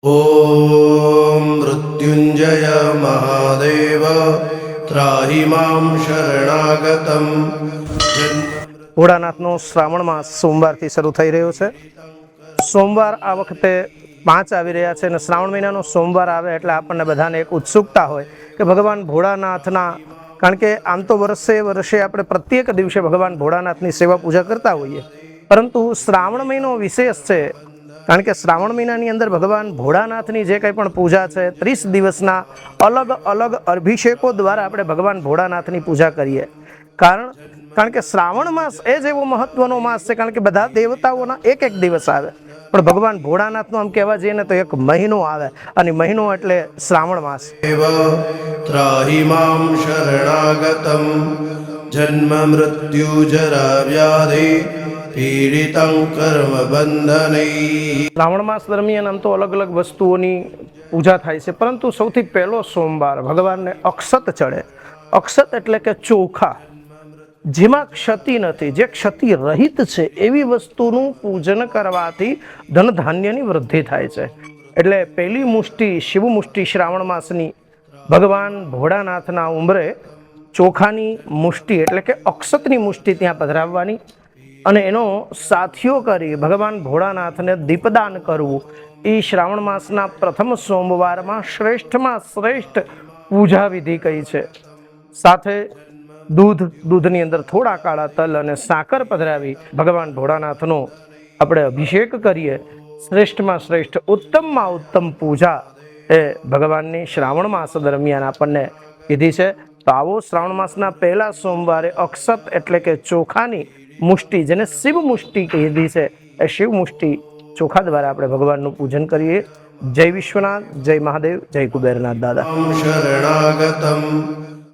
ઓમ મૃત્યુંજય મહાદેવ ત્રાહિ મામ શરણાગતમ. ભોળાનાથનો શ્રાવણ માસ સોમવારથી શરૂ થઈ રહ્યો છે. સોમવાર આ વખતે 5 આવી રહ્યા છે અને શ્રાવણ મહિનાનો સોમવાર આવે એટલે આપણને બધાને એક ઉત્સુકતા હોય કે ભગવાન ભોળાનાથના, કારણ કે આમ તો વર્ષે આપણે પ્રત્યેક દિવસે ભગવાન ભોળાનાથની સેવા પૂજા કરતા હોઈએ, પરંતુ શ્રાવણ મહિનો વિશેષ છે. કારણ કે શ્રાવણ મહિનાની અંદર ભગવાન ભોળાનાથની જે કંઈ પણ પૂજા છે, 30 દિવસના અલગ અલગ અભિષેકો દ્વારા આપણે ભગવાન ભોળાનાથની પૂજા કરીએ. કારણ કે શ્રાવણ માસ એ જ એવો મહત્વનો માસ છે, કારણ કે બધા દેવતાઓના એક એક દિવસ આવે, પણ ભગવાન ભોળાનાથનું આમ કહેવા જઈએ ને તો એક મહિનો આવે, અને મહિનો એટલે શ્રાવણ માસ. ત્રાહિ મામ શરણાગતમ જન્મ મૃત્યુ જરા વ્યાધિ પીડિતં કર્મ બંધનૈ. શ્રાવણ માસ દરમિયાન આમ તો અલગ અલગ વસ્તુઓની પૂજા થાય છે, પરંતુ સૌથી પહેલો સોમવાર ભગવાનને અક્ષત ચડે. અક્ષત એટલે કે ચોખા, જેમાં ક્ષતિ નથી, જે ક્ષતિ રહિત છે એવી વસ્તુનું પૂજન કરવાથી ધન ધાન્યની વૃદ્ધિ થાય છે. એટલે પહેલી મુષ્ટિ, શિવ મુષ્ટિ શ્રાવણ માસની ભગવાન ભોળાનાથના ઉંબરે ચોખાની મુષ્ટિ એટલે કે અક્ષતની મુષ્ટિ ત્યાં પધરાવવાની અને એનો સાથીઓ કરી ભગવાન ભોળાનાથને દીપદાન કરવું એ શ્રાવણ માસના પ્રથમ સોમવારમાં શ્રેષ્ઠમાં શ્રેષ્ઠ પૂજા વિધિ કહી છે. સાથે દૂધની અંદર થોડા કાળા તલ અને સાકર પધરાવી ભગવાન ભોળાનાથનો આપણે અભિષેક કરીએ. શ્રેષ્ઠમાં શ્રેષ્ઠ, ઉત્તમમાં ઉત્તમ પૂજા એ ભગવાનની શ્રાવણ માસ દરમિયાન આપણને કીધી છે. તો આવો શ્રાવણ માસના પહેલા સોમવારે અક્ષત એટલે કે ચોખાની મુષ્ટિ, જેને શિવ મુષ્ટિ કીધી છે, એ શિવ મુષ્ટિ ચોખા દ્વારા આપણે ભગવાનનું પૂજન કરીએ. જય વિશ્વનાથ, જય મહાદેવ, જય કુબેરનાથ દાદા. શરણાગતમ